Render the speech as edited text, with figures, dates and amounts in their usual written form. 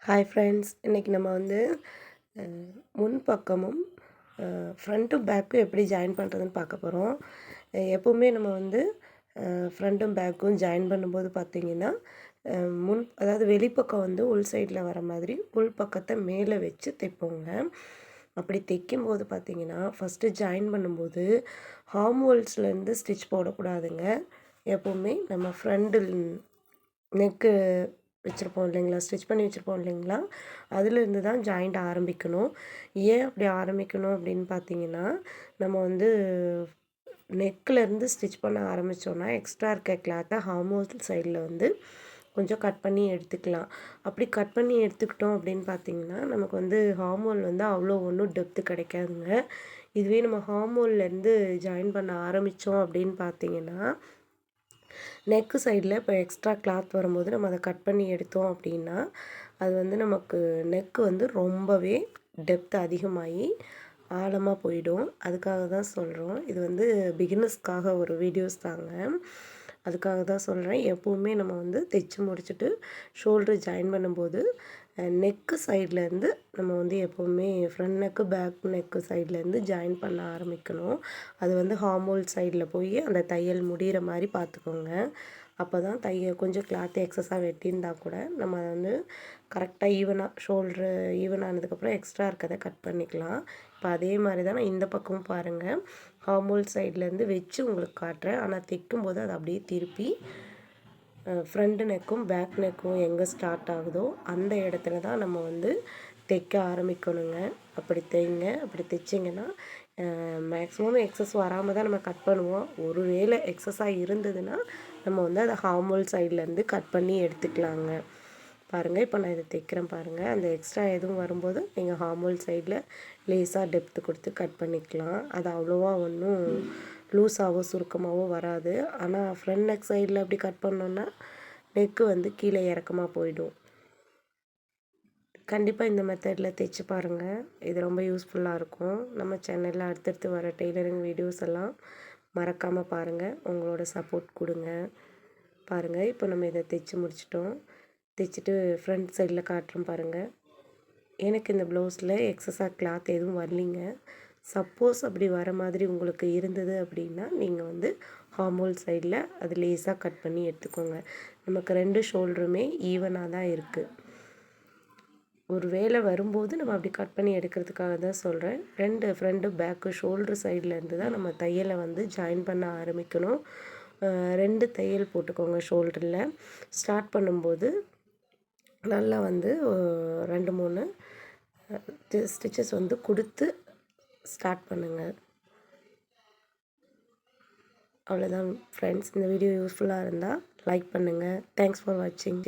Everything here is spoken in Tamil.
ஹாய் ஃப்ரெண்ட்ஸ், இன்றைக்கி நம்ம முன் பக்கமும் ஃப்ரண்ட்டும் பேக்கும் எப்படி ஜாயின் பண்ணுறதுன்னு பார்க்க போகிறோம். எப்போவுமே நம்ம ஃப்ரண்ட்டும் பேக்கும் ஜாயின் பண்ணும்போது பார்த்திங்கன்னா, அதாவது வெளிப்பக்கம் உள் சைடில் வர மாதிரி உள் பக்கத்தை மேலே வச்சு தைப்போங்க. அப்படி தைக்கும்போது பார்த்திங்கன்னா, ஃபஸ்ட்டு ஜாயின் பண்ணும்போது ஹார்ம் ஹோல்ஸ்லேருந்து ஸ்டிச் போடக்கூடாதுங்க. எப்போவுமே நம்ம ஃப்ரண்ட்டு நெக்கு வச்சுருப்போம் இல்லைங்களா, ஸ்டிச் பண்ணி வச்சுருப்போம் இல்லைங்களா, அதுலேருந்து தான் ஜாயிண்ட் ஆரம்பிக்கணும். ஏன் அப்படி ஆரம்பிக்கணும் அப்படின்னு பார்த்தீங்கன்னா, நம்ம நெக்லேருந்து ஸ்டிச் பண்ண ஆரம்பித்தோன்னா எக்ஸ்ட்ரா இருக்க கிளாத்தை ஹார்மோல் சைடில் கொஞ்சம் கட் பண்ணி எடுத்துக்கலாம். அப்படி கட் பண்ணி எடுத்துக்கிட்டோம் அப்படின்னு பார்த்தீங்கன்னா, நமக்கு ஹார்மோல் அவ்வளோ ஒன்றும் டெப்த்து கிடைக்காதுங்க. இதுவே நம்ம ஹார்மோல்லேருந்து ஜாயின் பண்ண ஆரம்பித்தோம் அப்படின்னு பார்த்தீங்கன்னா, நெக்கு சைடில் இப்போ எக்ஸ்ட்ரா கிளாத் வரும்போது நம்ம அதை கட் பண்ணி எடுத்தோம் அப்படின்னா, அது நமக்கு நெக்கு ரொம்பவே டெப்த் அதிகமாகி ஆழமாக போயிடும். அதுக்காக தான் சொல்கிறோம். இது பிகினர்ஸ்க்காக ஒரு வீடியோஸ் தாங்க. அதுக்காக தான் சொல்கிறேன். எப்போவுமே நம்ம தைச்சி முடிச்சுட்டு ஷோல்டர் ஜாயின் பண்ணும்போது நெக்கு சைட்லேருந்து நம்ம எப்போவுமே ஃப்ரண்ட் நெக்கு பேக் நெக்கு சைட்லேருந்து ஜாயின் பண்ண ஆரம்பிக்கணும். அது ஹார்மோல் சைடில் போய் அந்த தையல் முடிகிற மாதிரி பார்த்துக்கோங்க. அப்போ தான் கொஞ்சம் கிளாத் எக்ஸஸாக வெட்டியிருந்தா கூட நம்ம அதை கரெக்டாக ஈவனாக ஷோல்ட்ரு ஈவனானதுக்கப்புறம் எக்ஸ்ட்ரா இருக்கிறத கட் பண்ணிக்கலாம். இப்போ அதே மாதிரி தான் நான் இந்த பக்கமும் பாருங்கள், ஹார்மோல் சைட்லேருந்து வச்சு உங்களுக்கு காட்டுறேன். ஆனால் தைக்கும்போது அதை அப்படியே திருப்பி ஃப்ரண்ட் நெக்கும் பேக் நெக்கும் எங்கே ஸ்டார்ட் ஆகுதோ அந்த இடத்துல தான் நம்ம தைக்க ஆரம்பிக்கணுங்க. அப்படி தைங்க. அப்படி தைச்சிங்கன்னா மேக்ஸிமம் எக்ஸஸ் வராமல் தான் நம்ம கட் பண்ணுவோம். ஒரு வேளை எக்ஸஸாக இருந்ததுன்னா நம்ம அதை ஹார்மோல் சைட்லேருந்து கட் பண்ணி எடுத்துக்கலாங்க. பாருங்கள், இப்போ நான் இதை தைக்கிறேன் பாருங்கள். அந்த எக்ஸ்ட்ரா எதுவும் வரும்போது நீங்கள் ஹார்மோல் சைடில் லேஸாக டெப்த்து கொடுத்து கட் பண்ணிக்கலாம். அது அவ்வளோவா ஒன்றும் லூஸாகவோ சுருக்கமாகவோ வராது. ஆனால் ஃப்ரண்ட் நெக் சைடில் அப்படி கட் பண்ணோன்னா நெக்கு கீழே இறக்கமாக போயிடும். கண்டிப்பாக இந்த மெத்தடில் தைச்சி பாருங்கள். இது ரொம்ப யூஸ்ஃபுல்லாக இருக்கும். நம்ம சேனலில் அடுத்தடுத்து வர டெய்லரிங் வீடியோஸ் எல்லாம் மறக்காமல் பாருங்கள். உங்களோட சப்போர்ட் கொடுங்க. பாருங்கள், இப்போ நம்ம இதை தைச்சி முடிச்சிட்டோம். தைச்சிட்டு ஃப்ரண்ட் சைடில் காட்டுறோம் பாருங்கள். எனக்கு இந்த ப்ளவுஸில் எக்ஸஸாக கிளாத் எதுவும் வரலிங்க. சப்போஸ் அப்படி வர மாதிரி உங்களுக்கு இருந்தது அப்படின்னா நீங்கள் ஹார்மோல் சைடில் அது லேஸாக கட் பண்ணி எடுத்துக்கோங்க. நமக்கு 2 ஷோல்டருமே ஈவனாக தான் இருக்குது. ஒரு வேளை வரும்போது நம்ம அப்படி கட் பண்ணி எடுக்கிறதுக்காக தான் சொல்கிறேன். 2 ஃப்ரண்ட்டு பேக்கு ஷோல்ட்ரு சைட்லேருந்து தான் நம்ம தையலை ஜாயின் பண்ண ஆரம்பிக்கணும். 2 தையல் போட்டுக்கோங்க ஷோல்டரில். ஸ்டார்ட் பண்ணும்போது நல்லா 2, 3 ஸ்டிச்சஸ் கொடுத்து ஸ்டார்ட் பண்ணுங்கள். அவ்வளோதான் ஃப்ரெண்ட்ஸ். இந்த வீடியோ யூஸ்ஃபுல்லாக இருந்தால் லைக் பண்ணுங்கள். தேங்க்ஸ் ஃபார் வாட்சிங்.